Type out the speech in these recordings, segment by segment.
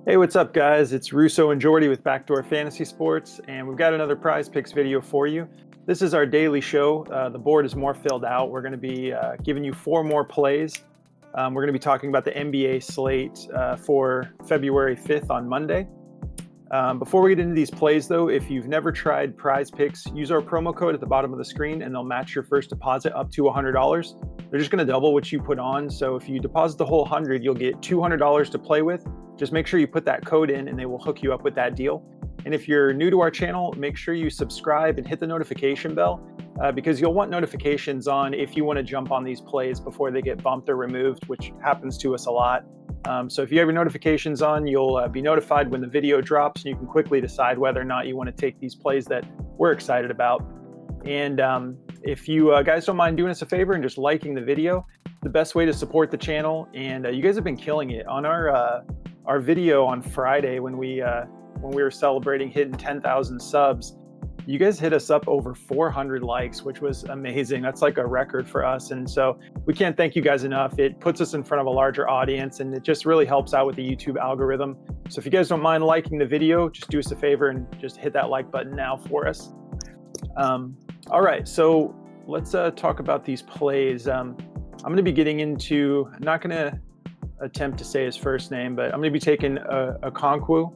Hey, what's up, guys? It's Russo and Jordy with Backdoor Fantasy Sports, and we've got another Prize Picks video for you. This is our daily show. The board is more filled out. We're going to be giving you four more plays. We're going to be talking about the NBA slate for February 5th on Monday. Before we get into these plays, though, if you've never tried Prize Picks, use our promo code at the bottom of the screen, and they'll match your first deposit up to $100. They're just going to double what you put on. So if you deposit the whole 100, you'll get $200 to play with. Just make sure you put that code in and they will hook you up with that deal. And if you're new to our channel, make sure you subscribe and hit the notification bell because you'll want notifications on if you want to jump on these plays before they get bumped or removed, which happens to us a lot. So if you have your notifications on, you'll be notified when the video drops, and you can quickly decide whether or not you want to take these plays that we're excited about. And if you guys don't mind doing us a favor and just liking the video, the best way to support the channel, and you guys have been killing it on our video on Friday when we were celebrating hitting 10,000 subs. You guys hit us up over 400 likes, which was amazing. That's like a record for us. And so we can't thank you guys enough. It puts us in front of a larger audience, and it just really helps out with the YouTube algorithm. So if you guys don't mind liking the video, just do us a favor and just hit that like button now for us. All right, so let's talk about these plays. I'm going to be getting into, I'm not going to attempt to say his first name, but I'm going to be taking a Okonkwo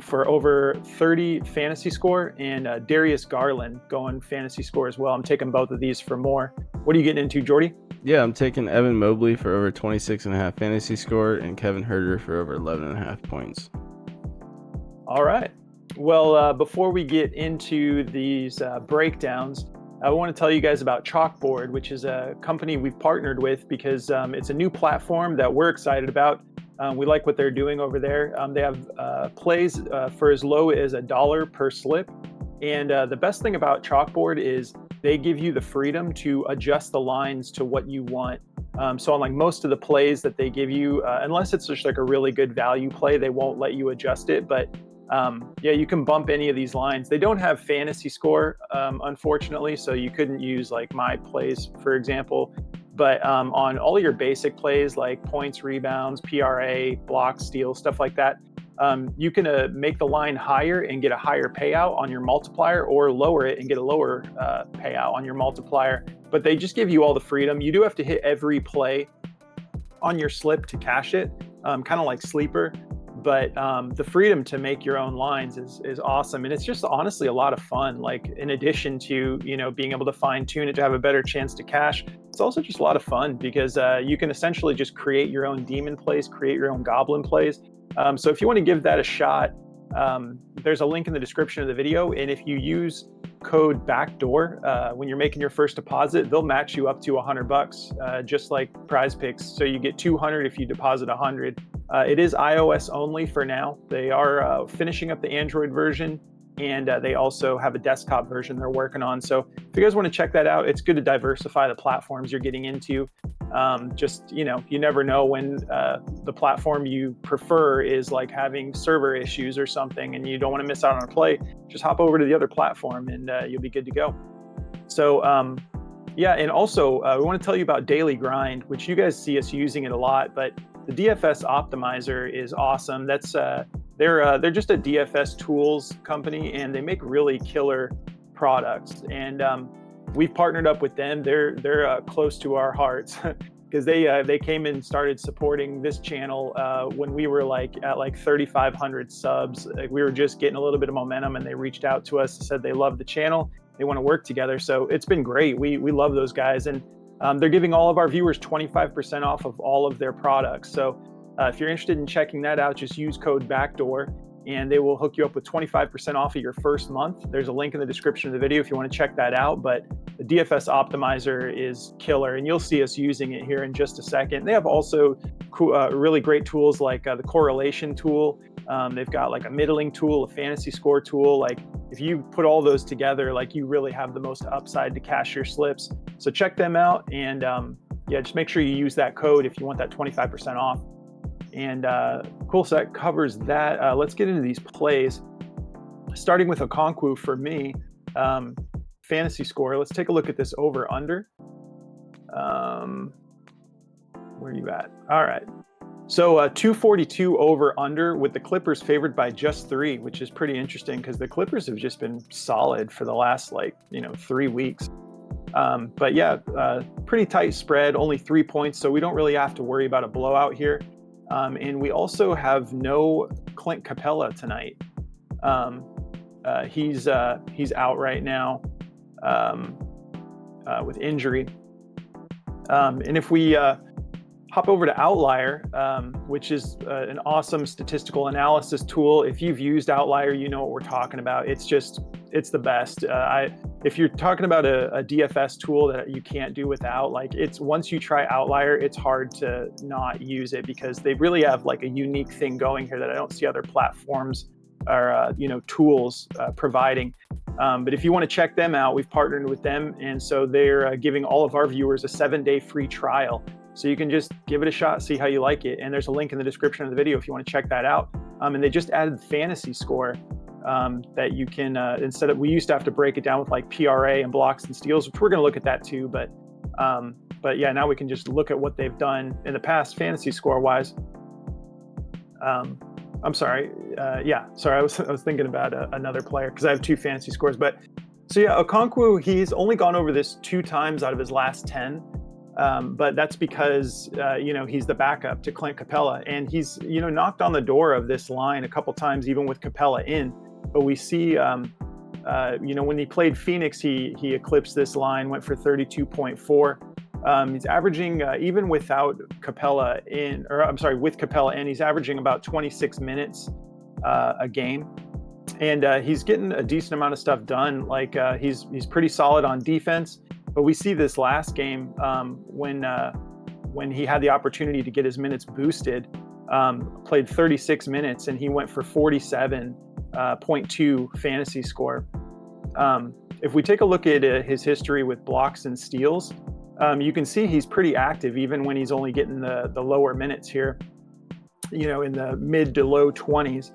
for over 30 fantasy score, and Darius Garland going fantasy score as well. I'm taking both of these for more. What are you getting into, Jordy? Yeah, I'm taking Evan Mobley for over 26.5 fantasy score and Kevin Huerter for over 11.5 points. All right. Well, before we get into these breakdowns, I want to tell you guys about Chalkboard, which is a company we've partnered with because it's a new platform that we're excited about. We like what they're doing over there. They have plays for as low as $1 per slip. And the best thing about Chalkboard is they give you the freedom to adjust the lines to what you want. So on like most of the plays that they give you, unless it's just like a really good value play, they won't let you adjust it. But yeah, you can bump any of these lines. They don't have fantasy score, unfortunately, so you couldn't use like my plays, for example. But on all your basic plays like points, rebounds, PRA, blocks, steals, stuff like that, you can make the line higher and get a higher payout on your multiplier, or lower it and get a lower payout on your multiplier. But they just give you all the freedom. You do have to hit every play on your slip to cash it, kind of like Sleeper. But the freedom to make your own lines is awesome. And it's just honestly a lot of fun. Like in addition to, being able to fine tune it to have a better chance to cash, it's also just a lot of fun because you can essentially just create your own demon plays, create your own goblin plays. So if you want to give that a shot, there's a link in the description of the video. And if you use code Backdoor when you're making your first deposit, they'll match you up to $100, just like Prize Picks. So you get 200 if you deposit 100. It is iOS only for now. They are finishing up the Android version, and they also have a desktop version they're working on. So if you guys want to check that out, it's good to diversify the platforms you're getting into. You never know when the platform you prefer is like having server issues or something, and you don't want to miss out on a play. Just hop over to the other platform, and you'll be good to go. So yeah, and also we want to tell you about Daily Grind, which you guys see us using it a lot, but the DFS optimizer is awesome. That's they're just a DFS tools company, and they make really killer products. And we've partnered up with them. They're close to our hearts because they came and started supporting this channel when we were at 3,500 subs. Like, we were just getting a little bit of momentum, and they reached out to us and said they love the channel. They want to work together. So it's been great. We love those guys. And they're giving all of our viewers 25% off of all of their products. So if you're interested in checking that out, just use code Backdoor, and they will hook you up with 25% off of your first month. There's a link in the description of the video if you want to check that out. But the DFS optimizer is killer, and you'll see us using it here in just a second. They have also really great tools like the correlation tool. They've got like a middling tool, a fantasy score tool. Like if you put all those together, like you really have the most upside to cash your slips. So check them out, and yeah, just make sure you use that code if you want that 25% off. And cool, so that covers that. Let's get into these plays. Starting with Okonkwo for me, fantasy score. Let's take a look at this over under. Where are you at? All right. So 242 over under, with the Clippers favored by just 3, which is pretty interesting because the Clippers have just been solid for the last 3 weeks. But yeah, pretty tight spread, only 3 points, so we don't really have to worry about a blowout here. And we also have no Clint Capella tonight. He's out right now with injury. And if we hop over to Outlier, which is an awesome statistical analysis tool. If you've used Outlier, you know what we're talking about. It's the best. If you're talking about a DFS tool that you can't do without, once you try Outlier, it's hard to not use it because they really have like a unique thing going here that I don't see other platforms or tools providing. But if you want to check them out, we've partnered with them, and so they're giving all of our viewers a 7-day free trial. So you can just give it a shot, see how you like it. And there's a link in the description of the video if you want to check that out. And they just added fantasy score that you can, we used to have to break it down with like PRA and blocks and steals, which we're going to look at that too. But yeah, now we can just look at what they've done in the past fantasy score wise. I'm sorry. I was thinking about another player because I have 2 fantasy scores. But so yeah, Okonkwo, he's only gone over this 2 times out of his last 10. But that's because, he's the backup to Clint Capella, and he's, knocked on the door of this line a couple times, even with Capella in. But we see, when he played Phoenix, he eclipsed this line, went for 32.4. He's averaging, even without Capella in, with Capella in, he's averaging about 26 minutes a game. And he's getting a decent amount of stuff done. He's pretty solid on defense. But we see this last game when he had the opportunity to get his minutes boosted, played 36 minutes, and he went for 47.2 fantasy score. If we take a look at his history with blocks and steals, you can see he's pretty active even when he's only getting the lower minutes here, in the mid to low 20s.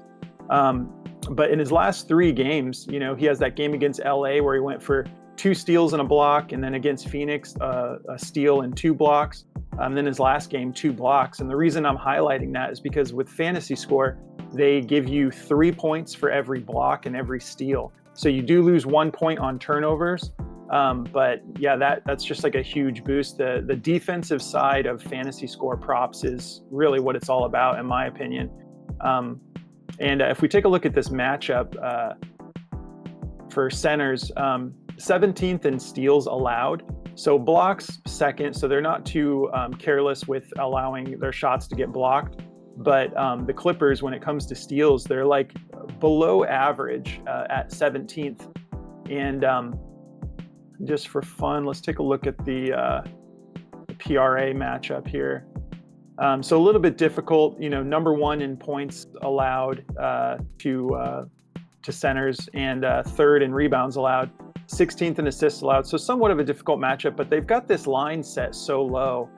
But in his last 3 games, he has that game against LA where he went for 2 steals and a block, and then against Phoenix, a steal and 2 blocks. Then his last game, 2 blocks. And the reason I'm highlighting that is because with fantasy score, they give you 3 points for every block and every steal. So you do lose 1 point on turnovers. But yeah, that's just like a huge boost. The defensive side of fantasy score props is really what it's all about, in my opinion. And if we take a look at this matchup for centers, 17th in steals allowed. So blocks second, so they're not too careless with allowing their shots to get blocked. But the Clippers, when it comes to steals, they're like below average at 17th. And just for fun, let's take a look at the PRA matchup here. So a little bit difficult, number 1 in points allowed to centers, and 3rd in rebounds allowed, 16th in assists allowed. So somewhat of a difficult matchup, but they've got this line set so low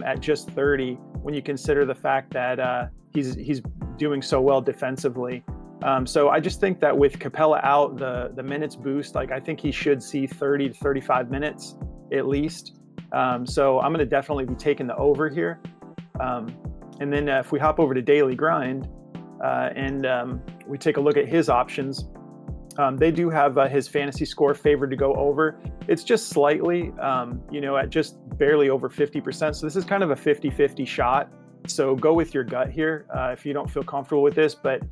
at just 30 when you consider the fact that he's doing so well defensively. So I just think that with Capella out, the minutes boost, I think he should see 30 to 35 minutes at least. So I'm going to definitely be taking the over here. And then if we hop over to Daily Grind and we take a look at his options, they do have his fantasy score favored to go over. It's just slightly, at just barely over 50%. So this is kind of a 50-50 shot. So go with your gut here if you don't feel comfortable with this. But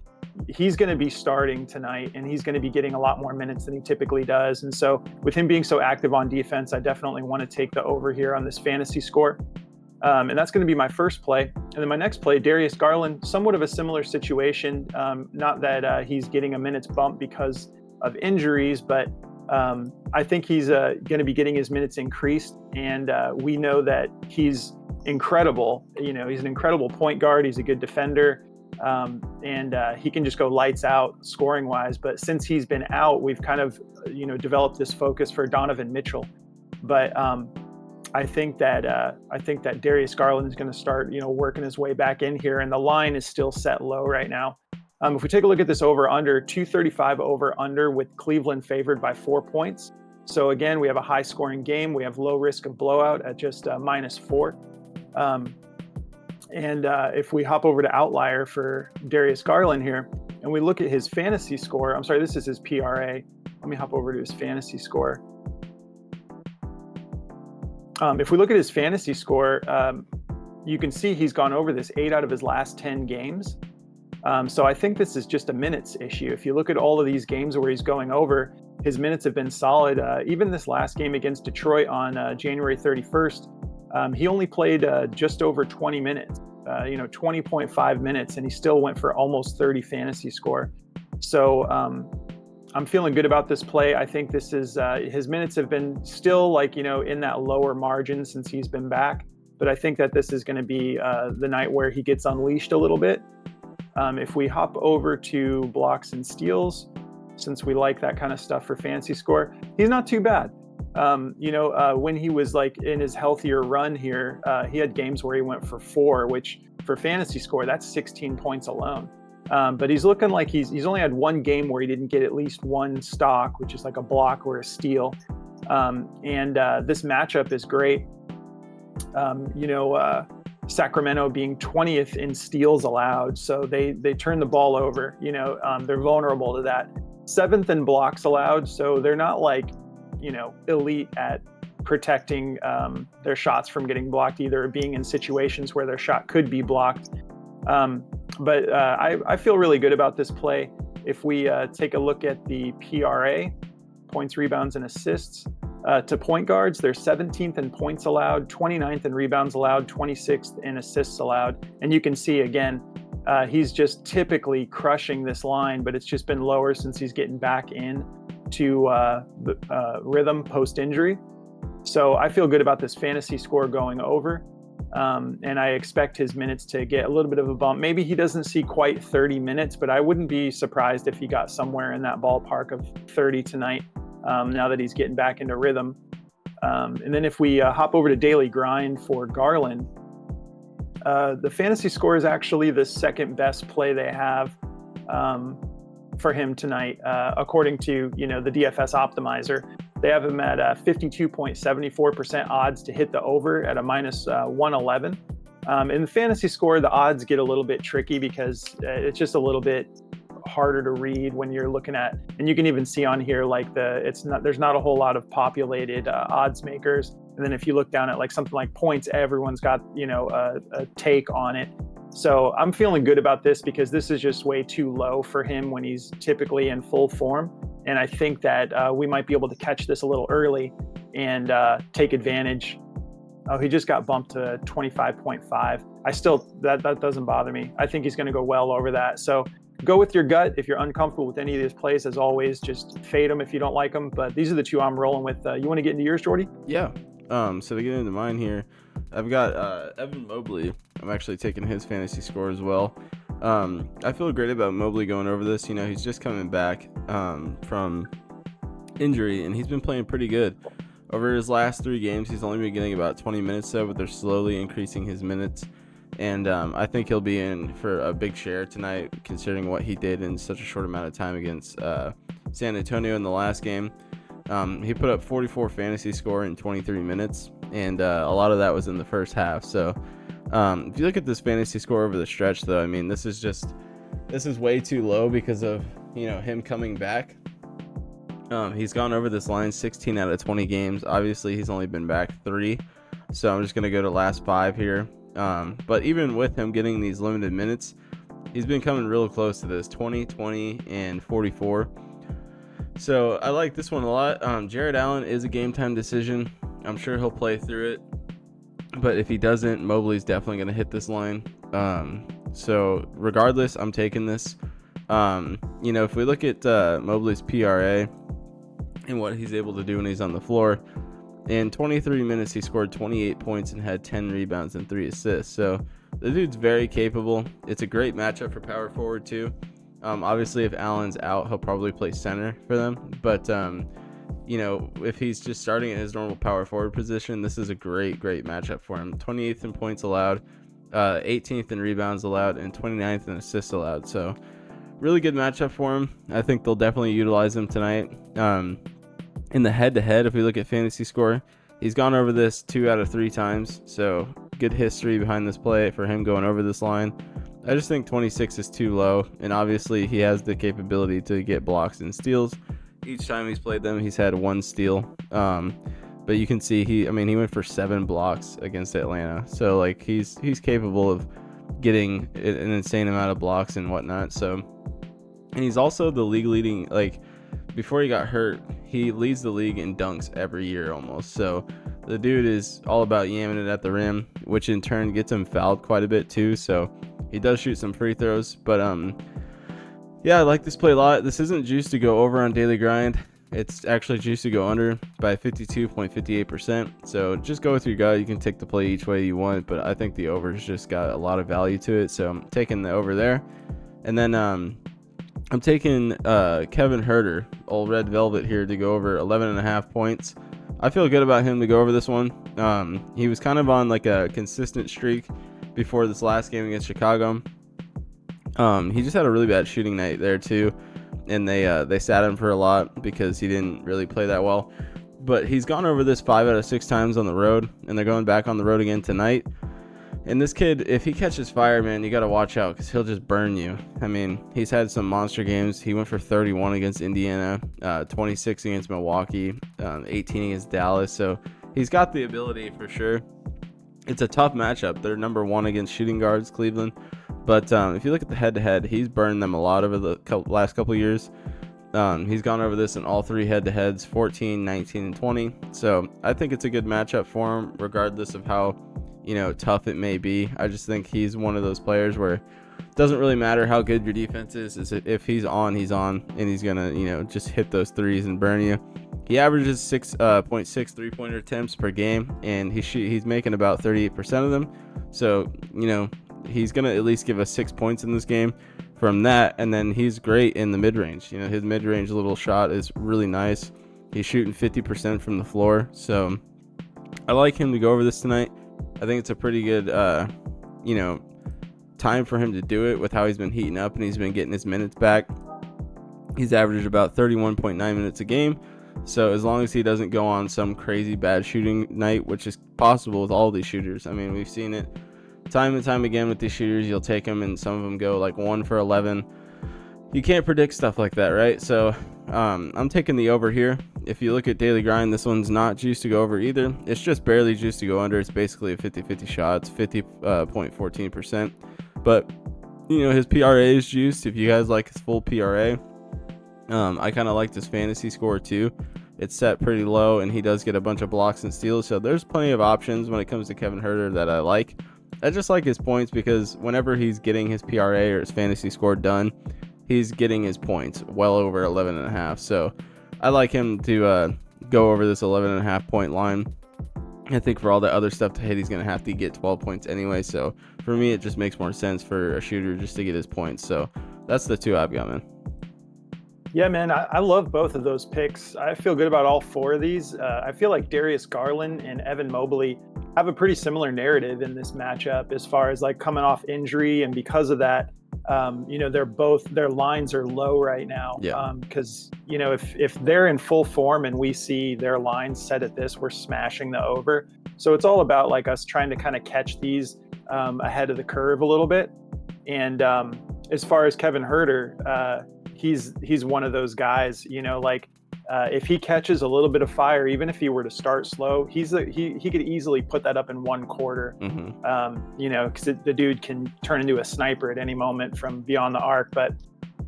he's going to be starting tonight, and he's going to be getting a lot more minutes than he typically does. And so with him being so active on defense, I definitely want to take the over here on this fantasy score. And that's going to be my first play. And then my next play, Darius Garland, somewhat of a similar situation. Not that he's getting a minutes bump because of injuries, but I think he's going to be getting his minutes increased. And we know that he's incredible. He's an incredible point guard. He's a good defender. And he can just go lights out scoring wise. But since he's been out, we've kind of, developed this focus for Donovan Mitchell. But I think that Darius Garland is going to start, working his way back in here, and the line is still set low right now. If we take a look at this over under, 235 over under with Cleveland favored by 4 points. So again, we have a high scoring game. We have low risk of blowout at just -4. And if we hop over to Outlier for Darius Garland here, and we look at his fantasy score, I'm sorry, this is his PRA. Let me hop over to his fantasy score. If we look at his fantasy score, you can see he's gone over this 8 out of his last 10 games. So I think this is just a minutes issue. If you look at all of these games where he's going over, his minutes have been solid. Even this last game against Detroit on January 31st, he only played just over 20 minutes, 20.5 minutes, and he still went for almost 30 fantasy score. So I'm feeling good about this play. I think this is his minutes have been still in that lower margin since he's been back. But I think that this is going to be the night where he gets unleashed a little bit. If we hop over to blocks and steals, since we like that kind of stuff for fantasy score, he's not too bad. When he was in his healthier run here, he had games where he went for 4, which for fantasy score, that's 16 points alone. But he's looking like he's only had one game where he didn't get at least one stock, which is like a block or a steal. This matchup is great. Sacramento being 20th in steals allowed, so they turn the ball over. They're vulnerable to that. 7th in blocks allowed, so they're not elite at protecting their shots from getting blocked, either being in situations where their shot could be blocked. But I feel really good about this play. If we take a look at the PRA, points, rebounds, and assists, to point guards, they're 17th in points allowed, 29th in rebounds allowed, 26th in assists allowed. And you can see, again, he's just typically crushing this line, but it's just been lower since he's getting back in to rhythm post-injury. So I feel good about this fantasy score going over. And I expect his minutes to get a little bit of a bump. Maybe he doesn't see quite 30 minutes, but I wouldn't be surprised if he got somewhere in that ballpark of 30 tonight. Now that he's getting back into rhythm. And then if we hop over to daily grind for Garland, the fantasy score is actually the second best play they have for him tonight, according to the DFS optimizer. They have him at 52.74% odds to hit the over at a minus 111. In the fantasy score, the odds get a little bit tricky because it's just a little bit harder to read when you're looking at, and you can even see on here there's not a whole lot of populated odds makers. And then if you look down at something like points, everyone's got a take on it. So I'm feeling good about this because this is just way too low for him when he's typically in full form. And I think that we might be able to catch this a little early and take advantage. Oh, he just got bumped to 25.5. That doesn't bother me. I think he's going to go well over that. So go with your gut. If you're uncomfortable with any of these plays, as always, just fade them if you don't like them. But these are the two I'm rolling with. You want to get into yours, Jordy? Yeah. So to get into mine here, I've got Evan Mobley. I'm actually taking his fantasy score as well. I feel great about Mobley going over this. He's just coming back from injury, and he's been playing pretty good. Over his last 3 games, he's only been getting about 20 minutes though, but they're slowly increasing his minutes. And I think he'll be in for a big share tonight, considering what he did in such a short amount of time against San Antonio in the last game. He put up 44 fantasy score in 23 minutes, and a lot of that was in the first half. So if you look at this fantasy score over the stretch, though, I mean, this is way too low because of him coming back. He's gone over this line 16 out of 20 games. Obviously, he's only been back 3, so I'm just gonna go to last 5 here. But even with him getting these limited minutes, he's been coming real close to this 20, 20, and 44. So I like this one a lot. Jared Allen is a game time decision. I'm sure he'll play through it. But if he doesn't, Mobley's definitely going to hit this line. So regardless, I'm taking this. If we look at Mobley's PRA and what he's able to do when he's on the floor, in 23 minutes, he scored 28 points and had 10 rebounds and 3 assists. So the dude's very capable. It's a great matchup for power forward too. Obviously, if Allen's out, he'll probably play center for them. But, if he's just starting at his normal power forward position, this is a great matchup for him. 28th in points allowed, 18th in rebounds allowed, and 29th in assists allowed. So really good matchup for him. I think they'll definitely utilize him tonight. In the head-to-head, if we look at fantasy score, he's gone over this 2 out of 3 times. So good history behind this play for him going over this line. I just think 26 is too low, and obviously he has the capability to get blocks and steals. Each time he's played them, he's had 1 steal. But you can see he went for 7 blocks against Atlanta. So like he's capable of getting an insane amount of blocks and whatnot. So, and he's also the league leading, like before he got hurt, he leads the league in dunks every year almost. So the dude is all about yamming it at the rim, which in turn gets him fouled quite a bit too. So he does shoot some free throws, but yeah, I like this play a lot. This isn't juiced to go over on Daily Grind. It's actually juiced to go under by 52.58%. So just go with your gut. You can take the play each way you want, but I think the over's just got a lot of value to it. So I'm taking the over there. And then I'm taking Kevin Huerter, old Red Velvet here, to go over 11.5 points. I feel good about him to go over this one. He was kind of on like a consistent streak before this last game against Chicago. He just had a really bad shooting night there too, and they sat him for a lot because he didn't really play that well. But he's gone over this 5 out of 6 times on the road, and they're going back on the road again tonight. And this kid, if he catches fire, man, you got to watch out because he'll just burn you. I mean, he's had some monster games. He went for 31 against Indiana, 26 against Milwaukee, 18 against Dallas. So he's got the ability for sure. It's a tough matchup. They're number 1 against shooting guards, Cleveland. But if you look at the head-to-head, he's burned them a lot over the last couple of years. He's gone over this in all 3 head-to-heads, 14, 19, and 20. So I think it's a good matchup for him, regardless of how tough it may be. I just think he's one of those players where it doesn't really matter how good your defense is if he's on, and he's gonna just hit those threes and burn you. He averages 6.6 3-pointer attempts per game, and he's making about 38% of them. So he's gonna at least give us 6 points in this game from that. And then he's great in the mid-range. His mid-range little shot is really nice. He's shooting 50% from the floor. So I like him to go over this tonight. I think it's a pretty good time for him to do it with how he's been heating up and he's been getting his minutes back. He's averaged about 31.9 minutes a game. So as long as he doesn't go on some crazy bad shooting night, which is possible with all these shooters. I mean, we've seen it time and time again with these shooters. You'll take them and some of them go like 1 for 11. You can't predict stuff like that, right? So I'm taking the over here. If you look at Daily Grind, this one's not juiced to go over either. It's just barely juiced to go under. It's basically a 50-50 shot. It's 50.14%. But his PRA is juiced. If you guys like his full PRA, I kind of like this fantasy score too. It's set pretty low, and he does get a bunch of blocks and steals. So there's plenty of options when it comes to Kevin Huerter that I like. I just like his points because whenever he's getting his PRA or his fantasy score done, he's getting his points well over 11.5. So I like him to go over this 11.5 point line. I think for all the other stuff to hit, he's going to have to get 12 points anyway. So for me, it just makes more sense for a shooter just to get his points. So that's the 2 I've got, man. Yeah, man, I love both of those picks. I feel good about all 4 of these. I feel like Darius Garland and Evan Mobley have a pretty similar narrative in this matchup as far as like coming off injury. And because of that, their lines are low right now. Yeah. Because, if they're in full form and we see their lines set at this, we're smashing the over. So it's all about like us trying to kind of catch these ahead of the curve a little bit. And as far as Kevin Huerter, he's one of those guys, if he catches a little bit of fire, even if he were to start slow, he could easily put that up in 1 quarter. Because the dude can turn into a sniper at any moment from beyond the arc. But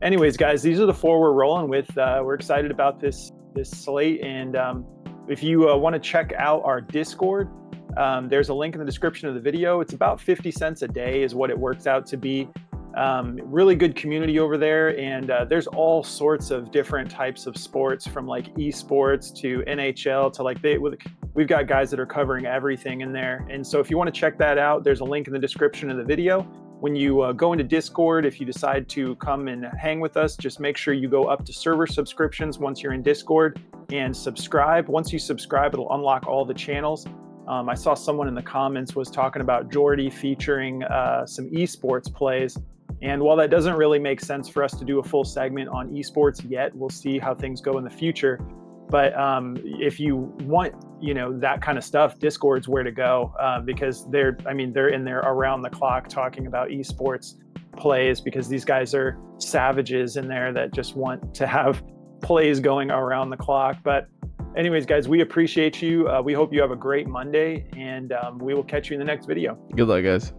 anyways, guys, these are the 4 we're rolling with. We're excited about this slate. And if you want to check out our Discord, there's a link in the description of the video. It's about 50 cents a day is what it works out to be. Really good community over there, and there's all sorts of different types of sports, from like esports to NHL to like we've got guys that are covering everything in there. And so if you want to check that out, there's a link in the description of the video. When you go into Discord, if you decide to come and hang with us, just make sure you go up to server subscriptions once you're in Discord and subscribe. Once you subscribe, it'll unlock all the channels. I saw someone in the comments was talking about Jordy featuring some esports plays. And while that doesn't really make sense for us to do a full segment on esports yet, we'll see how things go in the future. But if you want, that kind of stuff, Discord's where to go, because they're in there around the clock talking about esports plays, because these guys are savages in there that just want to have plays going around the clock. But anyways, guys, we appreciate you. We hope you have a great Monday, and we will catch you in the next video. Good luck, guys.